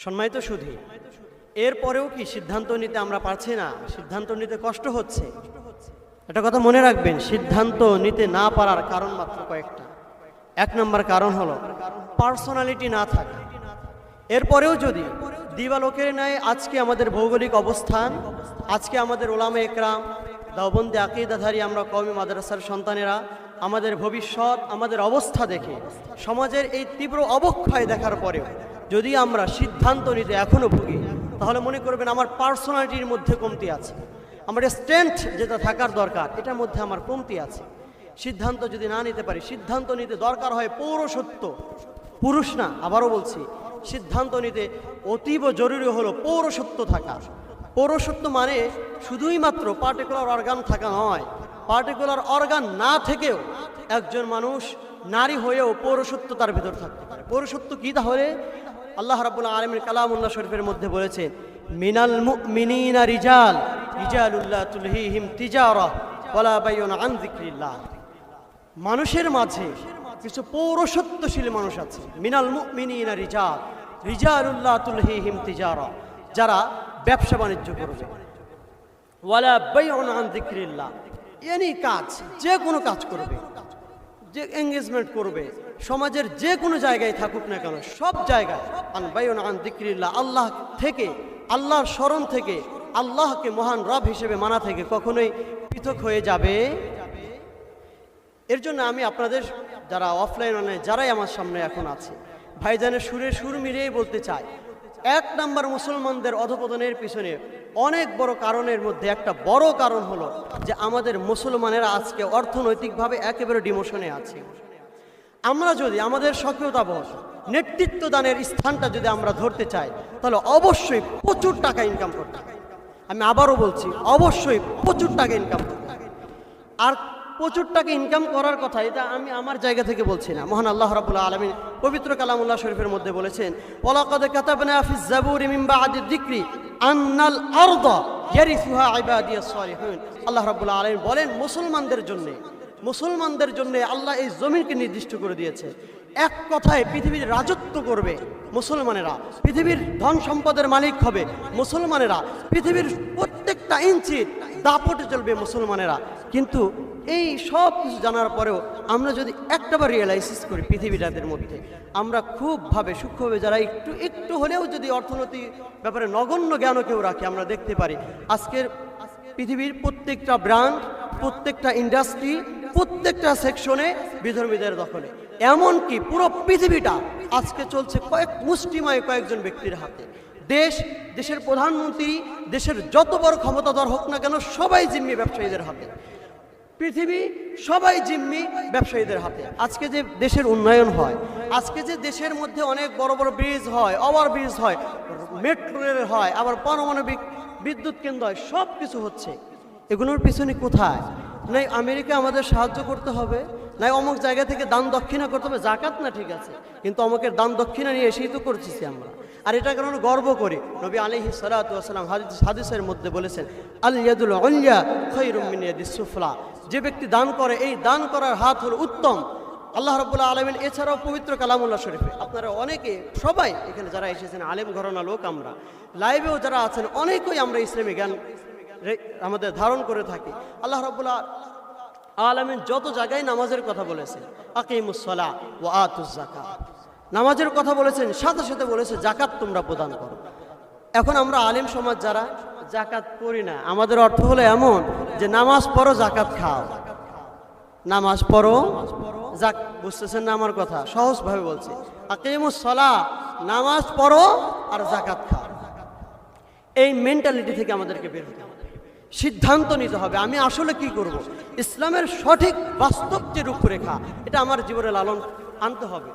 সম্মানিত সুধী, এরপরেও কি সিদ্ধান্ত নিতে আমরা পারছি না? সিদ্ধান্ত নিতে কষ্ট হচ্ছে। একটা কথা মনে রাখবেন, সিদ্ধান্ত নিতে না পারার কারণ মাত্র কয়েকটা। এক নম্বর কারণ হলো পার্সোনালিটি না থাকা। এরপরেও যদি দিবালোকের ন্যায় আজকে আমাদের ভৌগোলিক অবস্থান, আজকে আমাদের ওলামা একরাম, দাওবন্দি আকীদাধারী আমরা কওমি মাদ্রাসার সন্তানেরা, আমাদের ভবিষ্যৎ, আমাদের অবস্থা দেখে, সমাজের এই তীব্র অবক্ষয় দেখার পরেও যদি আমরা সিদ্ধান্ত নিতে এখনও ভুগি, তাহলে মনে করবেন আমার পার্সোনালিটির মধ্যে কমতি আছে, আমার স্ট্রেংথ যেটা থাকার দরকার এটার মধ্যে আমার কমতি আছে। সিদ্ধান্ত যদি না নিতে পারি, সিদ্ধান্ত নিতে দরকার হয় পৌরসত্ব, পুরুষ না, আবারও বলছি, সিদ্ধান্ত নিতে অতীব জরুরি হলো পৌরসত্ব থাকা। পৌরসত্ব মানে শুধুই মাত্র পার্টিকুলার অর্গান থাকা নয়, পার্টিকুলার অর্গান না থেকেও একজন মানুষ নারী হয়েও পৌরসত্ব তার ভিতর থাকতে পারে। পৌরসত্ব কি? তাহলে আল্লাহ রাব্বুল আলামিন কালামুল্লাহ শরীফের মধ্যে বলেছেন, মিনাল মুমিনিনা রিজালুল্লাহ তুলহিহিম তিজারা ওয়ালা বাইউন আন যিকরিল্লাহ। মানুষের মাঝে কিছু পৌরসত্বশীল মানুষ আছে। মিনাল মুমিনিনা রিজালুল্লাহ তুলহিহিম তিজারা, যারা ব্যবসা বাণিজ্য করবে, ওয়ালা বাইউন আন যিকরিল্লাহ, এনি কাজ, যে কোনো কাজ করবে, যে এঙ্গেজমেন্ট করবে, সমাজের যে কোনো জায়গায় থাকুক না কেন, সব জায়গায় আন বাইউন আন যিকরিল্লাহ, আল্লাহ থেকে, আল্লাহর স্মরণ থেকে, আল্লাহকে মহান রব হিসেবে মানা থেকে কখনোই পৃথক হয়ে যাবে। এর জন্য আমি আপনাদের যারা অফলাইন অনলাইন যারাই আমার সামনে এখন আছে, ভাইজানের সুরে সুর মিলিয়েই বলতে চাই, এক নাম্বার মুসলমানদের অধপতনের পিছনে অনেক বড় কারণের মধ্যে একটা বড় কারণ হলো যে আমাদের মুসলমানেরা আজকে অর্থনৈতিকভাবে একেবারে ডিমোশনে আছে। আমরা যদি আমাদের সক্রিয়তাবোধ, নেতৃত্ব দানের স্থানটা যদি আমরা ধরতে চাই, তাহলে অবশ্যই প্রচুর টাকা ইনকাম করতে হবে। আমি আবারও বলছি, অবশ্যই প্রচুর টাকা ইনকাম করতে হবে। আর প্রচুর টাকা ইনকাম করার কথা এটা আমি আমার জায়গা থেকে বলছি না, মহান আল্লাহ রাব্বুল আলামিন পবিত্র কালামুল্লাহ শরীফের মধ্যে বলেছেন, ওয়ালাকাদ কাতাবনা ফিজ জাবুরি মিন বা'দি যিকরি আন্নাল আরদা ইয়ারিসুহা ইবাদিয়াস সালিহুন। আল্লাহ রাব্বুল আলামিন বলেন, মুসলমানদের জন্য আল্লাহ এই জমিনকে নির্দিষ্ট করে দিয়েছে। এক কথায় পৃথিবীর রাজত্ব করবে মুসলমানেরা, পৃথিবীর ধন সম্পদের মালিক হবে মুসলমানেরা, পৃথিবীর প্রত্যেকটা ইঞ্চির দাপটে চলবে মুসলমানেরা। কিন্তু এই সব কিছু জানার পরেও আমরা যদি একটাবার রিয়েলাইসিস করি পৃথিবীটাদের মধ্যে, আমরা খুবভাবে সূক্ষ্মভাবে যারা একটু হলেও যদি অর্থনৈতিক ব্যাপারে নগণ্য জ্ঞানও কেউ রাখে, আমরা দেখতে পারি আজকের পৃথিবীর প্রত্যেকটা ব্র্যান্ড, প্রত্যেকটা ইন্ডাস্ট্রি, প্রত্যেকটা সেকশনে বিধর্মীদের দখলে। এমনকি পুরো পৃথিবীটা আজকে চলছে মুষ্টিময় কয়েকজন ব্যক্তির হাতে। দেশের প্রধানমন্ত্রী, দেশের যত বড় ক্ষমতাধর হোক না কেন, সবাই জিম্মি ব্যবসায়ীদের হাতে। পৃথিবী সবাই জিম্মি ব্যবসায়ীদের হাতে। আজকে যে দেশের উন্নয়ন হয়, আজকে যে দেশের মধ্যে অনেক বড় বড় ব্রিজ হয়, ওভার ব্রিজ হয়, মেট্রো রেল হয়, আবার পারমাণবিক বিদ্যুৎ কেন্দ্র হয়, সব কিছু হচ্ছে, এগুলোর পিছনে কোথায়? নাই আমেরিকা আমাদের সাহায্য করতে হবে, নাই অমুক জায়গা থেকে দান দক্ষিণা করতে হবে। জাকাত না ঠিক আছে, কিন্তু অমুকের দান দক্ষিণা নিয়ে এসেই তো করতেছি আমরা। আর এটা কারণে গর্ব করি, নবী আলাইহিস সালাতু ওয়াস সালাম হাদিসের মধ্যে বলেছেন, আল ইয়াদুল উলিয়া খায়রুম মিন ইয়াদিস সুফলা, যে ব্যক্তি দান করে এই দান করার হাত হলো উত্তম। আল্লাহ রাব্বুল আলামিন এছাড়াও পবিত্র কালামুল্লাহ শরীফে, আপনারা অনেকে সবাই এখানে যারা এসেছেন আলেম ঘরানা লোক, আমরা লাইভেও যারা আছেন অনেকেই আমরা ইসলামী জ্ঞান আমাদের ধারণ করে থাকি। আল্লাহ রাব্বুল আলামিন যত জায়গায় নামাজের কথা বলেছেন, আকিমুস সালাহ ওয়া আতুজ যাকাত, নামাজের কথা বলেছেন, সাথে সাথে বলেছে জাকাত তোমরা প্রদান করো। এখন আমরা আলেম সমাজ যারা জাকাত করি না, আমাদের অর্থ হলো এমন যে নামাজ পড়ো জাকাত খাও, নামাজ পড়ো বুঝতেছেন না আমার কথা? সহজভাবে বলছি, আকিমুস সালাহ, নামাজ পড়ো আর জাকাত খাও। এই মেন্টালিটি থেকে আমাদেরকে বের হতে হবে, সিদ্ধান্ত নিতে হবে আমি আসলে কি করব। ইসলামের সঠিক বাস্তব যে রূপরেখা, এটা আমার জীবনে লালন আনতে হবে।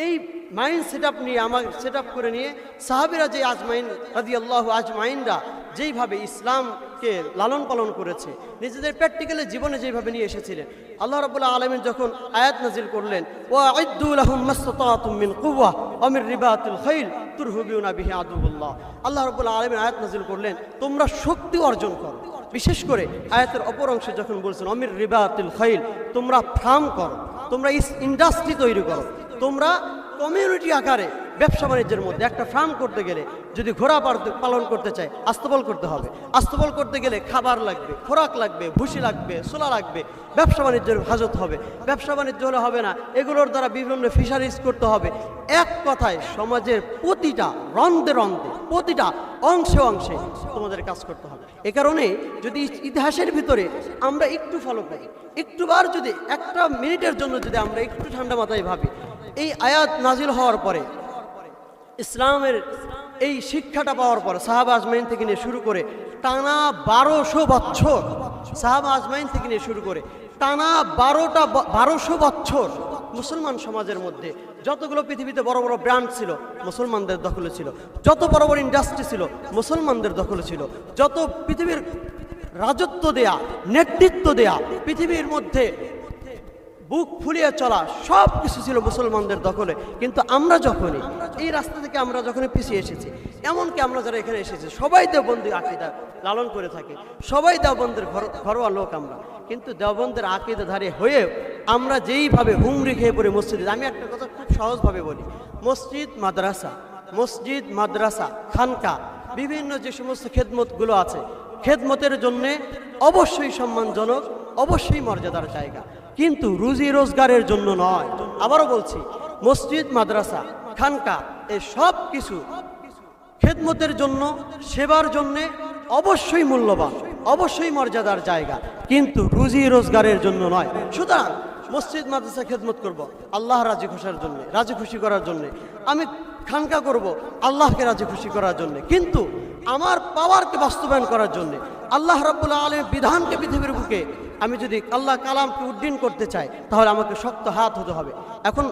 এই মাইন্ড সেটআপ নিয়ে, আমার সেটআপ করে নিয়ে সাহাবীরা যে আজমাইন রাদিয়াল্লাহু আজমাইনরা যেইভাবে ইসলামকে লালন পালন করেছে, নিজেদের প্র্যাকটিক্যালি জীবনে যেইভাবে নিয়ে এসেছিলেন, আল্লাহ রাব্বুল আলামিন যখন আয়াত নাজিল করলেন, ওয়া আইদ্দু লাহুম মাসতাতাতুম মিন কুওয়া ওয়া মিন রিবাতিল খাইল তুরহুবিউনা বিহি আদুল্লাহ, আল্লাহ রাব্বুল আলামিন আয়াত নাজিল করলেন তোমরা শক্তি অর্জন করো। বিশেষ করে আয়াতের অপর অংশে যখন বলছেন অমির রিবাতিল খাইল, তোমরা ফার্ম করো, তোমরা ইন্ডাস্ট্রি তৈরি করো, তোমরা কমিউনিটি আকারে ব্যবসা বাণিজ্যের মধ্যে একটা ফার্ম করতে গেলে যদি ঘোড়া পালন করতে চায় আস্তবল করতে হবে, আস্তবল করতে গেলে খাবার লাগবে, খোরাক লাগবে, ভুসি লাগবে, সোলা লাগবে, ব্যবসা বাণিজ্যের হাজত হবে, ব্যবসা বাণিজ্য হলে হবে না, এগুলোর দ্বারা বিভিন্ন ফিশারিজ করতে হবে। এক কথায় সমাজের প্রতিটা রন্ধে রন্ধে প্রতিটা অংশে অংশে তোমাদের কাজ করতে হবে। এ কারণে যদি ইতিহাসের ভিতরে আমরা একটু ফলো করি, একটুবার যদি একটা মিনিটের জন্য যদি আমরা একটু ঠান্ডা মাথায় ভাবি, এই আয়াত নাজিল হওয়ার পরে ইসলামের এই শিক্ষাটা পাওয়ার পর সাহাবা আজমাইন থেকে নিয়ে শুরু করে টানা 1200 বছর, সাহাবা আজমাইন থেকে নিয়ে শুরু করে টানা 1200 বছর মুসলমান সমাজের মধ্যে যতগুলো পৃথিবীতে বড় বড় ব্র্যান্ড ছিল মুসলমানদের দখলে ছিল, যত বড় বড় ইন্ডাস্ট্রি ছিল মুসলমানদের দখলে ছিল, যত পৃথিবীর রাজত্ব দেয়া, নেতৃত্ব দেয়া, পৃথিবীর মধ্যে বুক ফুলিয়ে চলা সব কিছু ছিল মুসলমানদের দখলে। কিন্তু আমরা যখনই এই রাস্তা থেকে আমরা যখনই পিছিয়ে এসেছি, এমনকি আমরা যারা এখানে এসেছি সবাই দেওবন্দি আকীদা লালন করে থাকি, সবাই দেওবন্দের ঘরোয়া লোক আমরা, কিন্তু দেওবন্দের আকীদাধারী হয়ে আমরা যেইভাবে হুমড়ি খেয়ে পড়ি মসজিদে। আমি একটা কথা খুব সহজভাবে বলি, মসজিদ মাদ্রাসা খানকা বিভিন্ন যে সমস্ত খেদমতগুলো আছে, খেদমতের জন্যে অবশ্যই সম্মানজনক, অবশ্যই মর্যাদার জায়গা, কিন্তু রুজি রোজগারের জন্য নয়। আবারও বলছি, মসজিদ মাদ্রাসা খানকা এই সব কিছু খেদমতের জন্য, সেবার জন্যে অবশ্যই মূল্যবান, অবশ্যই মর্যাদার জায়গা, কিন্তু রুজি রোজগারের জন্য নয়। সুতরাং মসজিদ মাদ্রাসা খেদমত করব আল্লাহ রাজি খুশির জন্য, রাজি খুশি করার জন্য, আমি খানকা করব আল্লাহকে রাজি খুশি করার জন্য, কিন্তু আমার পাওয়ারকে বাস্তবায়ন করার জন্য, আল্লাহ রাব্বুল আলামিনের বিধানকে পৃথিবীর বুকে আমি যদি আল্লাহ কালামকে উড্ডীন করতে চাই, তাহলে আমাকে শক্ত হাত হতে হবে। এখন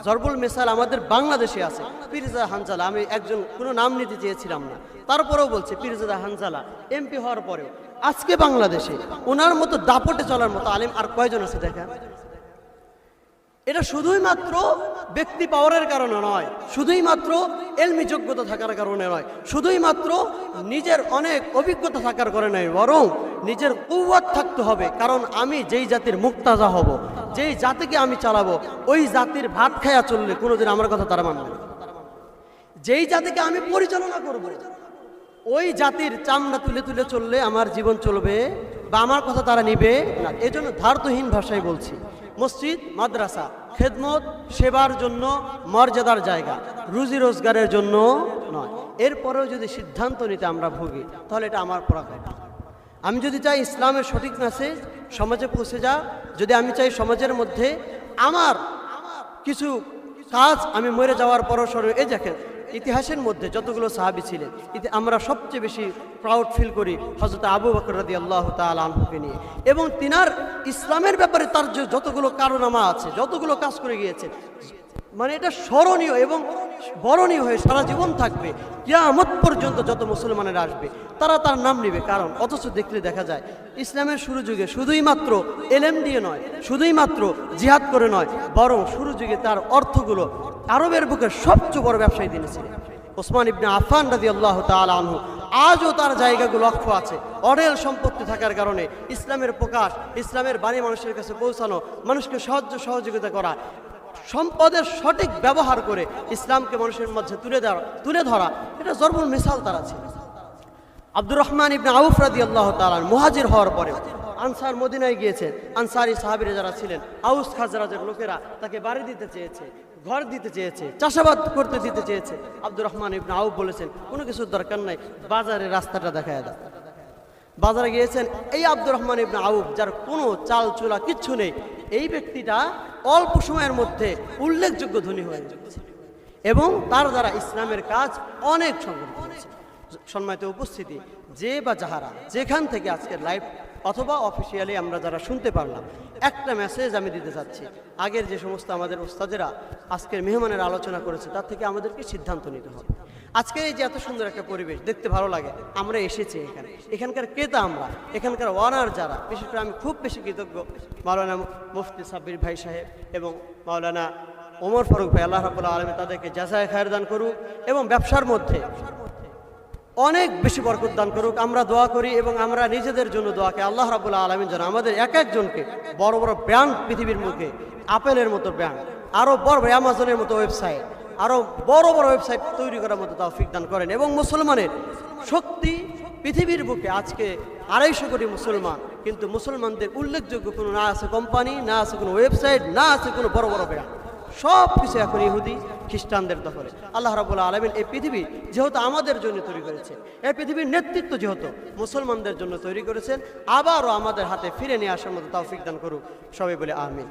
জরবুল মিসাল আমাদের বাংলাদেশে আছে পীরজাদা হানজালা, আমি একজন কোনো নাম নিতে চেয়েছিলাম না, তারপরেও বলছে পীরজাদা হানজালা এমপি হওয়ার পরেও আজকে বাংলাদেশে ওনার মতো দাপটে চলার মতো আলেম আর কয়জন আছে দেখেন। এটা শুধুই মাত্র ব্যক্তি পাওয়ারের কারণে নয়, শুধুই মাত্র এলমি যোগ্যতা থাকার কারণে নয়, শুধুই মাত্র নিজের অনেক অভিজ্ঞতা থাকার কারণে নয়, বরং নিজের কুওয়াত থাকতে হবে। কারণ আমি যেই জাতির মুক্তাজা হব, যেই জাতিকে আমি চালাবো, ওই জাতির ভাত খায়া চললে কোনোদিন আমার কথা তারা মানবে না। যেই জাতিকে আমি পরিচালনা করব, ওই জাতির চামড়া তুলে তুলে চললে আমার জীবন চলবে বা আমার কথা তারা নিবে না। এজন্য ধার্তহীন ভাষায় বলছি, মসজিদ মাদ্রাসা খেদমত সেবার জন্য মর্যাদার জায়গা, রুজি রোজগারের জন্য নয়। এরপরেও যদি সিদ্ধান্ত নিতে আমরা ভুগি, তাহলে এটা আমার পরাজয়। আমি যদি চাই ইসলামের সঠিক মেসেজ সমাজে পৌঁছে যা, যদি আমি চাই সমাজের মধ্যে আমার কিছু কাজ আমি মরে যাওয়ার পরও এই দেখেন ইতিহাসের মধ্যে যতগুলো সাহাবী ছিলেন, আমরা সবচেয়ে বেশি প্রাউড ফিল করি হযরত আবু বকর রাদিয়াল্লাহু তাআলা আনহুকে নিয়ে, এবং তিনার ইসলামের ব্যাপারে তার যে যতগুলো কারনামা আছে, যতগুলো কাজ করে গিয়েছে, মানে এটা স্মরণীয় এবং বরণীয় হয়ে সারা জীবন থাকবে। কিয়ামত পর্যন্ত যত মুসলমানেরা আসবে তারা তার নাম নেবে। কারণ অথচ দেখলে দেখা যায় ইসলামের শুরু যুগে শুধুই মাত্র এলেম দিয়ে নয়, শুধুই মাত্র জিহাদ করে নয়, বরং শুরু যুগে তার অর্থগুলো আরবের বুকে সবচেয়ে বড় ব্যবসায়ী তিনি ছিলেন ওসমান ইবনে আফফান রাদিয়াল্লাহু তাআলা আনহু। আজও তার জায়গাগুলো লক্ষ্য আছে, অঢেল সম্পত্তি থাকার কারণে ইসলামের প্রকাশ, ইসলামের বাণী মানুষের কাছে পৌঁছানো, মানুষকে সহযোগিতা করা, সম্পদের সঠিক ব্যবহার করে ইসলামকে মানুষের মধ্যে তুলে ধরা, এটা জরবুল মিসাল তারা ছিল। আব্দুর রহমান ইবনে আউফ রাদিয়াল্লাহু তাআলা মুহাজির হওয়ার পরে আনসার মদিনায় গিয়েছেন, আনসারী সাহাবীরা যারা ছিলেন, আউস খাজরাজের লোকেরা তাকে বাড়ি দিতে চেয়েছে, ঘর দিতে চেয়েছে, চাষাবাদ করতে দিতে চেয়েছে। আব্দুর রহমান ইবনে আউফ বলেছেন কোনো কিছুর দরকার নাই, বাজারে রাস্তাটা দেখায় দাও। বাজারে গিয়েছেন, এই আব্দুর রহমান ইবনে আউফ যার কোনো চাল চুলা কিচ্ছু নেই, এই ব্যক্তিটা অল্প সময়ের মধ্যে উল্লেখযোগ্য ধনী হয়ে যাচ্ছে এবং তার দ্বারা ইসলামের কাজ অনেক সংগঠিত হয়েছে। সম্মানিত উপস্থিতি, যে বা যাহারা যেখান থেকে আজকের লাইভ অথবা অফিসিয়ালি আমরা যারা শুনতে পারলাম, একটা মেসেজ আমি দিতে চাচ্ছি। আগের যে সমস্ত আমাদের ওস্তাদেরা আজকের মেহমানের আলোচনা করেছে, তার থেকে আমাদেরকে সিদ্ধান্ত নিতে হবে। আজকের এই যে এত সুন্দর একটা পরিবেশ দেখতে ভালো লাগে, আমরা এসেছি এখানকার ক্রেতা আমরা, এখানকার ওয়ানার যারা, বিশেষ করে আমি খুব বেশি কৃতজ্ঞ মাওলানা মুফতি সাব্বির ভাই সাহেব এবং মাওলানা ওমর ফারুক ভাই, আল্লাহ রাব্বুল আলামিন তাদেরকে জাযায়ে খায়ের দান করুক এবং ব্যবসার মধ্যে অনেক বেশি বরকত দান করুক। আমরা দোয়া করি এবং আমরা নিজেদের জন্য দোয়াকে আল্লাহ রাব্বুল আলামিন যেন আমাদের এক একজনকে বড় বড় ব্র্যান্ড, পৃথিবীর মুখে আপেলের মতো ব্র্যান্ড, আরও বড় অ্যামাজনের মতো ওয়েবসাইট, আরও বড় বড় ওয়েবসাইট তৈরি করার মতো তৌফিক দান করেন এবং মুসলমানের শক্তি পৃথিবীর বুকে আজকে 250 কোটি মুসলমান, কিন্তু মুসলমানদের উল্লেখযোগ্য কোনো না আছে কোম্পানি, না আছে কোনো ওয়েবসাইট, না আছে কোনো বড় বড় ব্র্যান্ড, সব কিছু এখন ইহুদি খ্রিস্টানদের দখলে। আল্লাহ রাব্বুল আলামিন এই পৃথিবী যেহেতু আমাদের জন্য তৈরি করেছে, এই পৃথিবীর নেতৃত্ব যেহেতু মুসলমানদের জন্য তৈরি করেছেন, আবারও আমাদের হাতে ফিরে নিয়ে আসার মতো তৌফিক দান করুক। সবাই বলে আমিন।